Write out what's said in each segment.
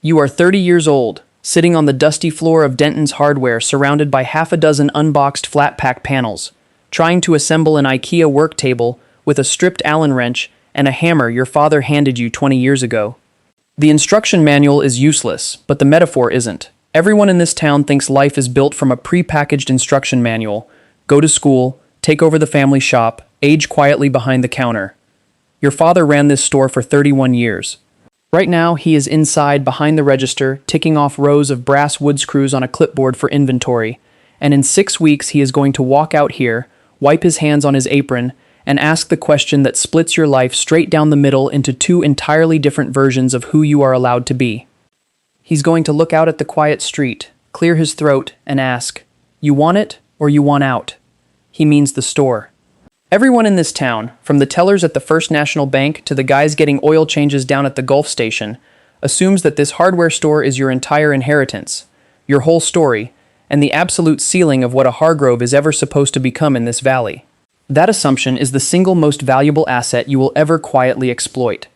You are 30 years old, sitting on the dusty floor of Denton's Hardware surrounded by half a dozen unboxed flat-pack panels, trying to assemble an IKEA work table with a stripped Allen wrench and a hammer your father handed you 20 years ago. The instruction manual is useless, but the metaphor isn't. Everyone in this town thinks life is built from a pre-packaged instruction manual. Go to school, take over the family shop, age quietly behind the counter. Your father ran this store for 31 years. Right now, he is inside behind the register, ticking off rows of brass wood screws on a clipboard for inventory. And in 6 weeks, he is going to walk out here, wipe his hands on his apron, and ask the question that splits your life straight down the middle into two entirely different versions of who you are allowed to be. He's going to look out at the quiet street, clear his throat, and ask, "You want it or you want out?" He means the store. Everyone in this town, from the tellers at the First National Bank to the guys getting oil changes down at the Gulf station, assumes that this hardware store is your entire inheritance, your whole story, and the absolute ceiling of what a Hargrove is ever supposed to become in this valley. That assumption is the single most valuable asset you will ever quietly exploit.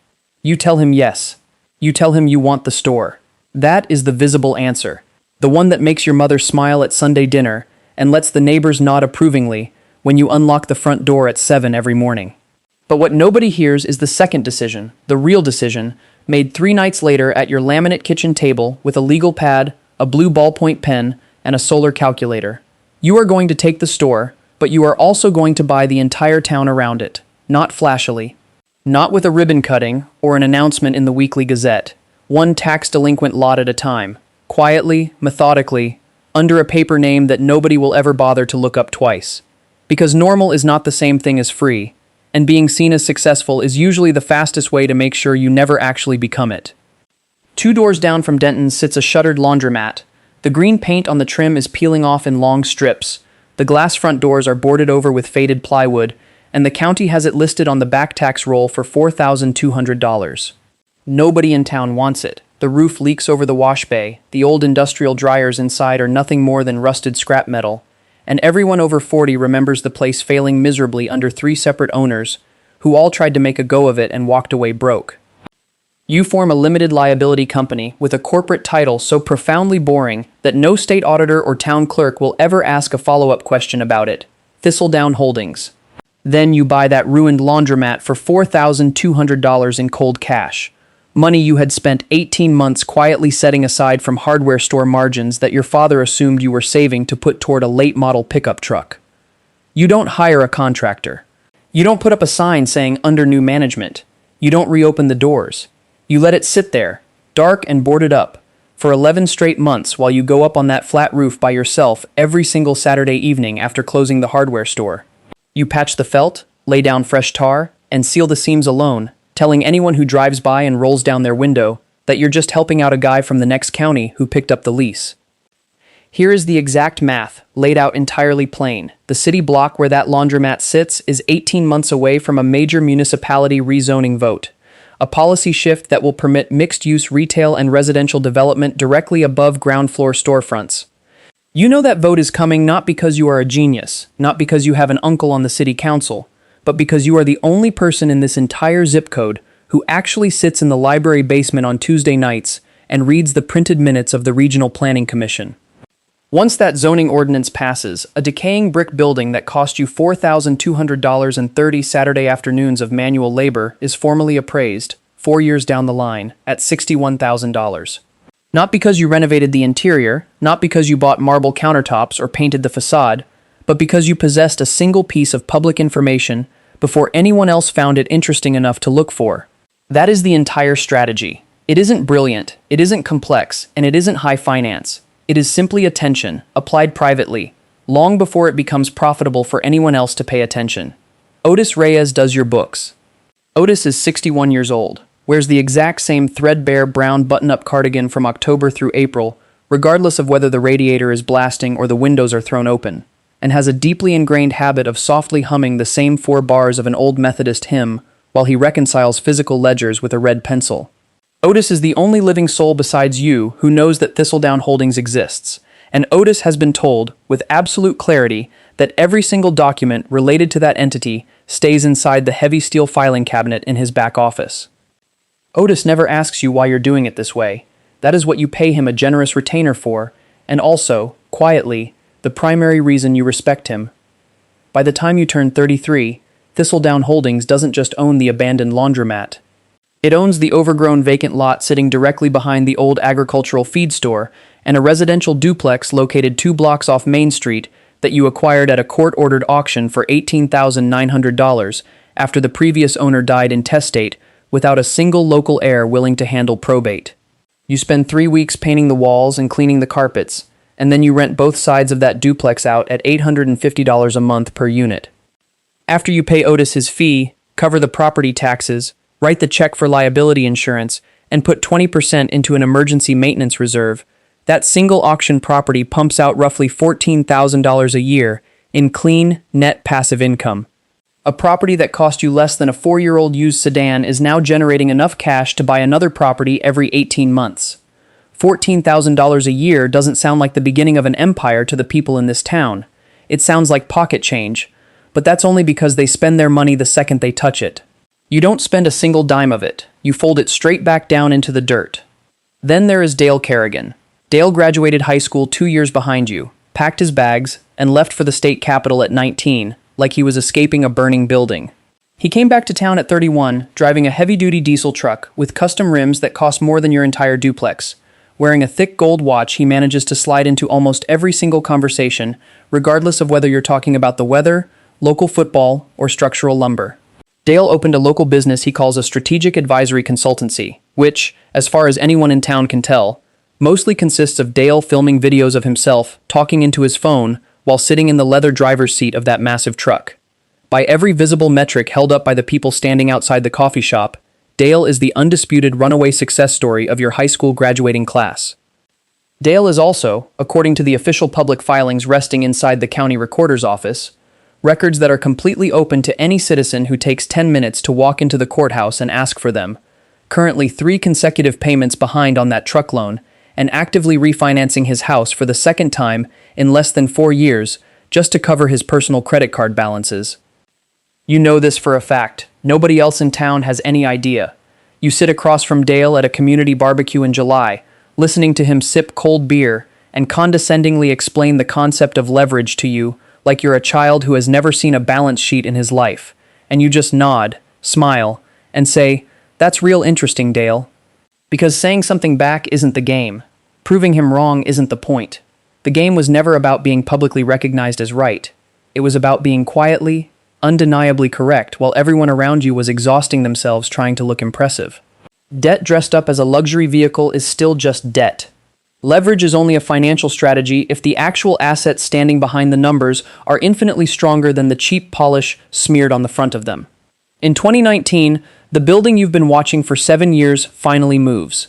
You tell him yes. You tell him you want the store. That is the visible answer, the one that makes your mother smile at Sunday dinner and lets the neighbors nod approvingly when you unlock the front door at 7 every morning. But what nobody hears is the second decision, the real decision, made 3 nights later at your laminate kitchen table with a legal pad, a blue ballpoint pen, and a solar calculator. You are going to take the store, but you are also going to buy the entire town around it, not flashily. Not with a ribbon cutting or an announcement in the Weekly Gazette, one tax delinquent lot at a time, quietly, methodically, under a paper name that nobody will ever bother to look up twice. Because normal is not the same thing as free, and being seen as successful is usually the fastest way to make sure you never actually become it. 2 doors down from Denton's sits a shuttered laundromat. The green paint on the trim is peeling off in long strips. The glass front doors are boarded over with faded plywood, and the county has it listed on the back tax roll for $4,200. Nobody in town wants it. The roof leaks over the wash bay, the old industrial dryers inside are nothing more than rusted scrap metal, and everyone over 40 remembers the place failing miserably under 3 separate owners, who all tried to make a go of it and walked away broke. You form a limited liability company with a corporate title so profoundly boring that no state auditor or town clerk will ever ask a follow-up question about it. Thistledown Holdings. Then you buy that ruined laundromat for $4,200 in cold cash. Money you had spent 18 months quietly setting aside from hardware store margins that your father assumed you were saving to put toward a late-model pickup truck. You don't hire a contractor. You don't put up a sign saying under new management. You don't reopen the doors. You let it sit there, dark and boarded up, for 11 straight months while you go up on that flat roof by yourself every single Saturday evening after closing the hardware store. You patch the felt, lay down fresh tar, and seal the seams alone, telling anyone who drives by and rolls down their window that you're just helping out a guy from the next county who picked up the lease. Here is the exact math, laid out entirely plain. The city block where that laundromat sits is 18 months away from a major municipality rezoning vote, a policy shift that will permit mixed-use retail and residential development directly above ground-floor storefronts. You know that vote is coming not because you are a genius, not because you have an uncle on the city council, but because you are the only person in this entire zip code who actually sits in the library basement on Tuesday nights and reads the printed minutes of the Regional Planning Commission. Once that zoning ordinance passes, a decaying brick building that cost you $4,200 and 30 Saturday afternoons of manual labor is formally appraised, 4 years down the line, at $61,000. Not because you renovated the interior, not because you bought marble countertops or painted the facade, but because you possessed a single piece of public information before anyone else found it interesting enough to look for. That is the entire strategy. It isn't brilliant, it isn't complex, and it isn't high finance. It is simply attention, applied privately, long before it becomes profitable for anyone else to pay attention. Otis Reyes does your books. Otis is 61 years old, wears the exact same threadbare brown button-up cardigan from October through April, regardless of whether the radiator is blasting or the windows are thrown open, and has a deeply ingrained habit of softly humming the same 4 bars of an old Methodist hymn while he reconciles physical ledgers with a red pencil. Otis is the only living soul besides you who knows that Thistledown Holdings exists, and Otis has been told, with absolute clarity, that every single document related to that entity stays inside the heavy steel filing cabinet in his back office. Otis never asks you why you're doing it this way. That is what you pay him a generous retainer for, and also, quietly, the primary reason you respect him. By the time you turn 33, Thistledown Holdings doesn't just own the abandoned laundromat. It owns the overgrown vacant lot sitting directly behind the old agricultural feed store and a residential duplex located 2 blocks off Main Street that you acquired at a court-ordered auction for $18,900 after the previous owner died intestate without a single local heir willing to handle probate. You spend 3 weeks painting the walls and cleaning the carpets, and then you rent both sides of that duplex out at $850 a month per unit. After you pay Otis his fee, cover the property taxes, write the check for liability insurance, and put 20% into an emergency maintenance reserve, that single auction property pumps out roughly $14,000 a year in clean, net passive income. A property that cost you less than a 4-year-old used sedan is now generating enough cash to buy another property every 18 months. $14,000 a year doesn't sound like the beginning of an empire to the people in this town. It sounds like pocket change, but that's only because they spend their money the second they touch it. You don't spend a single dime of it. You fold it straight back down into the dirt. Then there is Dale Kerrigan. Dale graduated high school 2 years behind you, packed his bags, and left for the state capitol at 19, like he was escaping a burning building. He came back to town at 31, driving a heavy-duty diesel truck with custom rims that cost more than your entire duplex. Wearing a thick gold watch, he manages to slide into almost every single conversation, regardless of whether you're talking about the weather, local football, or structural lumber. Dale opened a local business he calls a strategic advisory consultancy, which, as far as anyone in town can tell, mostly consists of Dale filming videos of himself talking into his phone while sitting in the leather driver's seat of that massive truck. By every visible metric held up by the people standing outside the coffee shop, Dale is the undisputed runaway success story of your high school graduating class. Dale is also, according to the official public filings resting inside the county recorder's office, records that are completely open to any citizen who takes 10 minutes to walk into the courthouse and ask for them, currently 3 consecutive payments behind on that truck loan, and actively refinancing his house for the second time in less than 4 years just to cover his personal credit card balances. You know this for a fact. Nobody else in town has any idea. You sit across from Dale at a community barbecue in July, listening to him sip cold beer and condescendingly explain the concept of leverage to you like you're a child who has never seen a balance sheet in his life, and you just nod, smile, and say, "That's real interesting, Dale." Because saying something back isn't the game. Proving him wrong isn't the point. The game was never about being publicly recognized as right. It was about being quietly, undeniably correct while everyone around you was exhausting themselves trying to look impressive. Debt dressed up as a luxury vehicle is still just debt. Leverage is only a financial strategy if the actual assets standing behind the numbers are infinitely stronger than the cheap polish smeared on the front of them. In 2019, the building you've been watching for 7 years finally moves.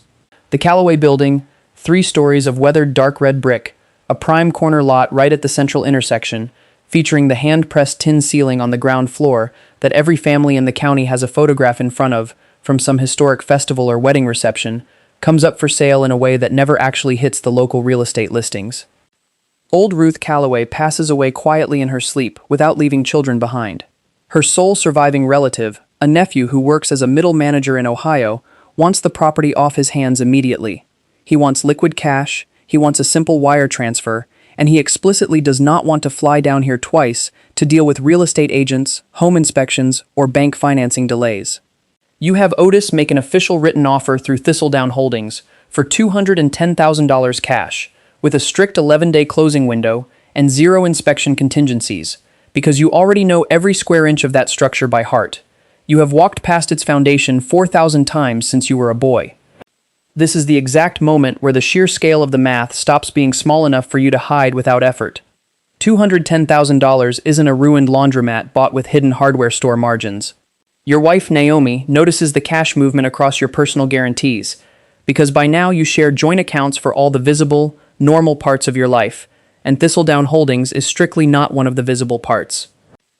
The Callaway Building, 3 stories of weathered dark red brick, a prime corner lot right at the central intersection, featuring the hand-pressed tin ceiling on the ground floor that every family in the county has a photograph in front of from some historic festival or wedding reception, comes up for sale in a way that never actually hits the local real estate listings. Old Ruth Callaway passes away quietly in her sleep without leaving children behind. Her sole surviving relative, a nephew who works as a middle manager in Ohio, wants the property off his hands immediately. He wants liquid cash, he wants a simple wire transfer, and he explicitly does not want to fly down here twice to deal with real estate agents, home inspections, or bank financing delays. You have Otis make an official written offer through Thistledown Holdings for $210,000 cash, with a strict 11-day closing window and 0 inspection contingencies, because you already know every square inch of that structure by heart. You have walked past its foundation 4,000 times since you were a boy. This is the exact moment where the sheer scale of the math stops being small enough for you to hide without effort. $210,000 isn't a ruined laundromat bought with hidden hardware store margins. Your wife, Naomi, notices the cash movement across your personal guarantees, because by now you share joint accounts for all the visible, normal parts of your life, and Thistledown Holdings is strictly not one of the visible parts.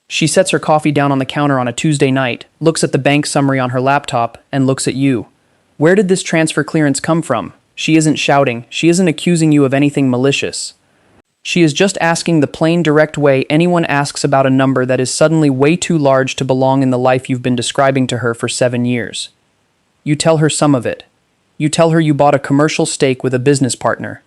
She sets her coffee down on the counter on a Tuesday night, looks at the bank summary on her laptop, and looks at you. Where did this transfer clearance come from? She isn't shouting. She isn't accusing you of anything malicious. She is just asking the plain, direct way anyone asks about a number that is suddenly way too large to belong in the life you've been describing to her for 7 years. You tell her some of it. You tell her you bought a commercial stake with a business partner.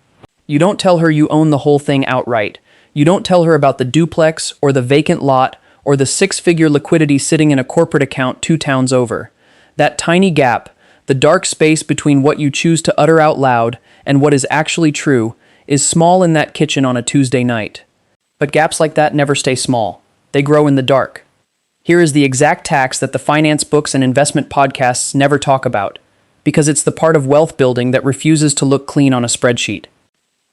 You don't tell her you own the whole thing outright. You don't tell her about the duplex or the vacant lot or the six-figure liquidity sitting in a corporate account 2 towns over. That tiny gap, the dark space between what you choose to utter out loud and what is actually true, is small in that kitchen on a Tuesday night. But gaps like that never stay small. They grow in the dark. Here is the exact tax that the finance books and investment podcasts never talk about, because it's the part of wealth building that refuses to look clean on a spreadsheet.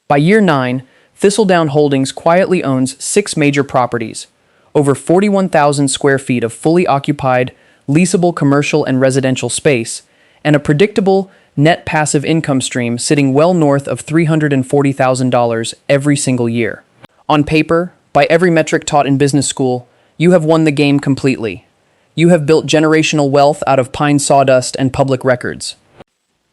By year 9, Thistledown Holdings quietly owns 6 major properties, over 41,000 square feet of fully occupied, leasable commercial and residential space, and a predictable, net passive income stream sitting well north of $340,000 every single year. On paper, by every metric taught in business school, you have won the game completely. You have built generational wealth out of pine sawdust and public records.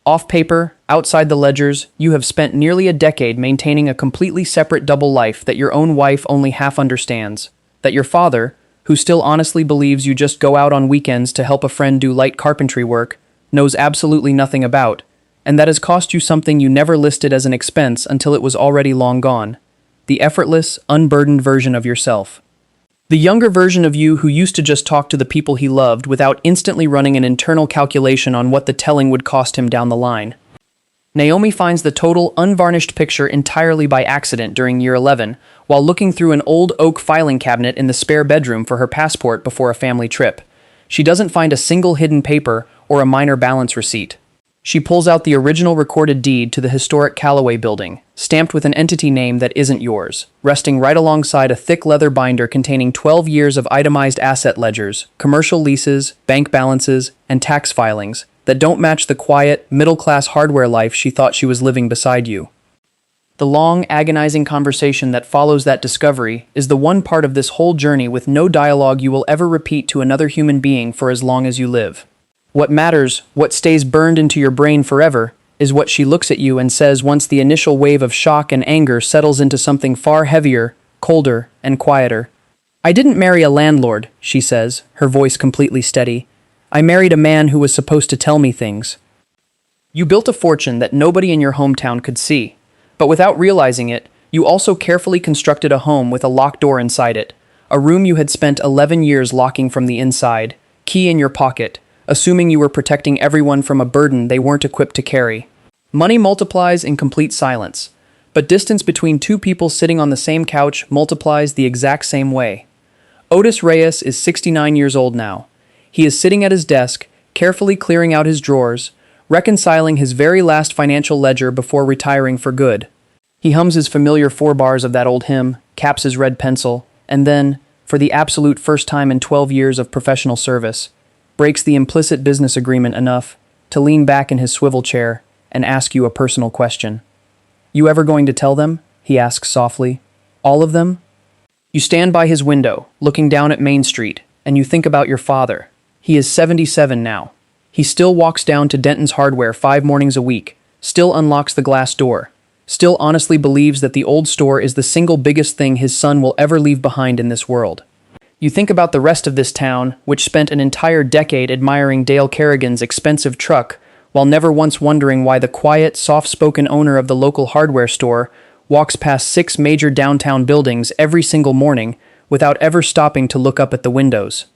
Off paper, outside the ledgers, you have spent nearly a decade maintaining a completely separate double life that your own wife only half understands, that your father, who still honestly believes you just go out on weekends to help a friend do light carpentry work, knows absolutely nothing about, and that has cost you something you never listed as an expense until it was already long gone: the effortless, unburdened version of yourself. The younger version of you who used to just talk to the people he loved without instantly running an internal calculation on what the telling would cost him down the line. Naomi finds the total, unvarnished picture entirely by accident during year 11, while looking through an old oak filing cabinet in the spare bedroom for her passport before a family trip. She doesn't find a single hidden paper or a minor balance receipt. She pulls out the original recorded deed to the historic Callaway building, stamped with an entity name that isn't yours, resting right alongside a thick leather binder containing 12 years of itemized asset ledgers, commercial leases, bank balances, and tax filings that don't match the quiet, middle-class hardware life she thought she was living beside you. The long, agonizing conversation that follows that discovery is the one part of this whole journey with no dialogue you will ever repeat to another human being for as long as you live. What matters, what stays burned into your brain forever, is what she looks at you and says once the initial wave of shock and anger settles into something far heavier, colder, and quieter. "I didn't marry a landlord," she says, her voice completely steady. "I married a man who was supposed to tell me things." You built a fortune that nobody in your hometown could see, but without realizing it, you also carefully constructed a home with a locked door inside it, a room you had spent 11 years locking from the inside, key in your pocket, assuming you were protecting everyone from a burden they weren't equipped to carry. Money multiplies in complete silence, but distance between two people sitting on the same couch multiplies the exact same way. Otis Reyes is 69 years old now. He is sitting at his desk, carefully clearing out his drawers, reconciling his very last financial ledger before retiring for good. He hums his familiar 4 bars of that old hymn, caps his red pencil, and then, for the absolute first time in 12 years of professional service, breaks the implicit business agreement enough to lean back in his swivel chair and ask you a personal question. "You ever going to tell them?" he asks softly. "All of them?" You stand by his window, looking down at Main Street, and you think about your father. He is 77 now. He still walks down to Denton's Hardware 5 mornings a week, still unlocks the glass door, still honestly believes that the old store is the single biggest thing his son will ever leave behind in this world. You think about the rest of this town, which spent an entire decade admiring Dale Kerrigan's expensive truck, while never once wondering why the quiet, soft-spoken owner of the local hardware store walks past 6 major downtown buildings every single morning without ever stopping to look up at the windows.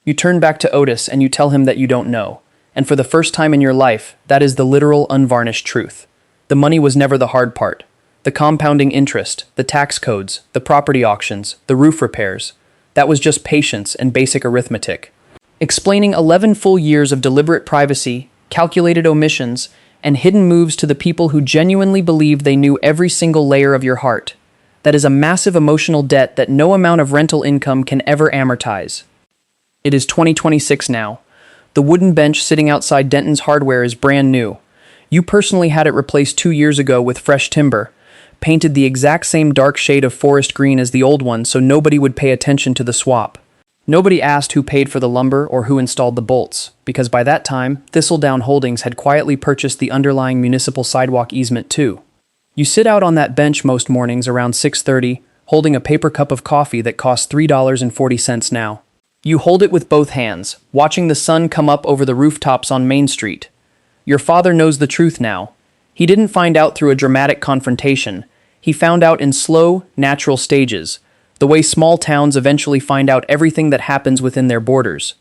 You turn back to Otis and you tell him that you don't know. And for the first time in your life, that is the literal, unvarnished truth. The money was never the hard part. The compounding interest, the tax codes, the property auctions, the roof repairs, that was just patience and basic arithmetic. Explaining 11 full years of deliberate privacy, calculated omissions, and hidden moves to the people who genuinely believed they knew every single layer of your heart. That is a massive emotional debt that no amount of rental income can ever amortize. It is 2026 now. The wooden bench sitting outside Denton's Hardware is brand new. You personally had it replaced 2 years ago with fresh timber, painted the exact same dark shade of forest green as the old one so nobody would pay attention to the swap. Nobody asked who paid for the lumber or who installed the bolts, because by that time, Thistledown Holdings had quietly purchased the underlying municipal sidewalk easement too. You sit out on that bench most mornings around 6:30, holding a paper cup of coffee that costs $3.40 now. You hold it with both hands, watching the sun come up over the rooftops on Main Street. Your father knows the truth now. He didn't find out through a dramatic confrontation. He found out in slow, natural stages, the way small towns eventually find out everything that happens within their borders.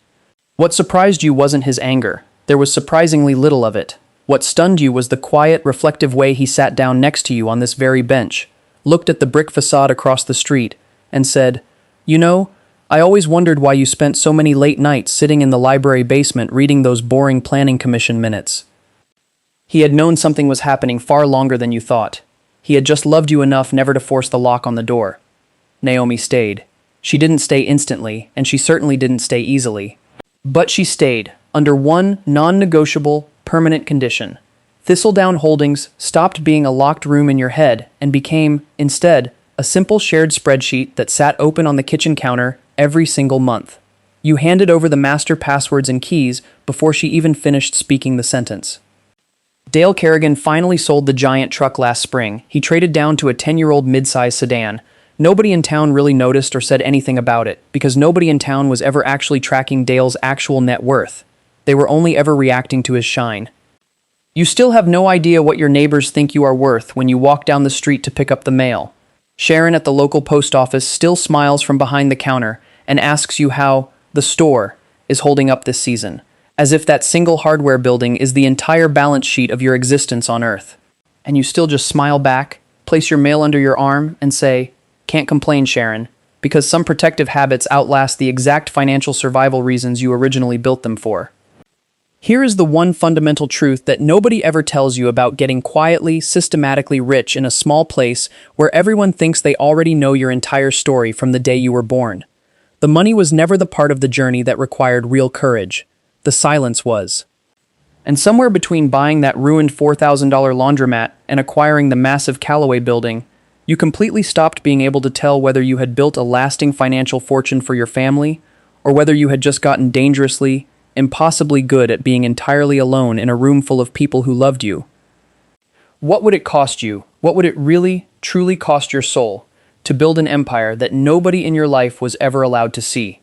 What surprised you wasn't his anger. There was surprisingly little of it. What stunned you was the quiet, reflective way he sat down next to you on this very bench, looked at the brick facade across the street, and said, "You know, I always wondered why you spent so many late nights sitting in the library basement reading those boring planning commission minutes." He had known something was happening far longer than you thought. He had just loved you enough never to force the lock on the door. Naomi stayed. She didn't stay instantly, and she certainly didn't stay easily. But she stayed, under one non-negotiable, permanent condition. Thistledown Holdings stopped being a locked room in your head and became, instead, a simple shared spreadsheet that sat open on the kitchen counter every single month. You handed over the master passwords and keys before she even finished speaking the sentence. Dale Kerrigan finally sold the giant truck last spring. He traded down to a 10-year-old mid-size sedan. Nobody in town really noticed or said anything about it, because nobody in town was ever actually tracking Dale's actual net worth. They were only ever reacting to his shine. You still have no idea what your neighbors think you are worth when you walk down the street to pick up the mail. Sharon at the local post office still smiles from behind the counter and asks you how the store is holding up this season, as if that single hardware building is the entire balance sheet of your existence on Earth. And you still just smile back, place your mail under your arm, and say, "Can't complain, Sharon," because some protective habits outlast the exact financial survival reasons you originally built them for. Here is the one fundamental truth that nobody ever tells you about getting quietly, systematically rich in a small place where everyone thinks they already know your entire story from the day you were born. The money was never the part of the journey that required real courage. The silence was. And somewhere between buying that ruined $4,000 laundromat and acquiring the massive Callaway building, you completely stopped being able to tell whether you had built a lasting financial fortune for your family, or whether you had just gotten dangerously, impossibly good at being entirely alone in a room full of people who loved you. What would it cost you? What would it really, truly cost your soul to build an empire that nobody in your life was ever allowed to see?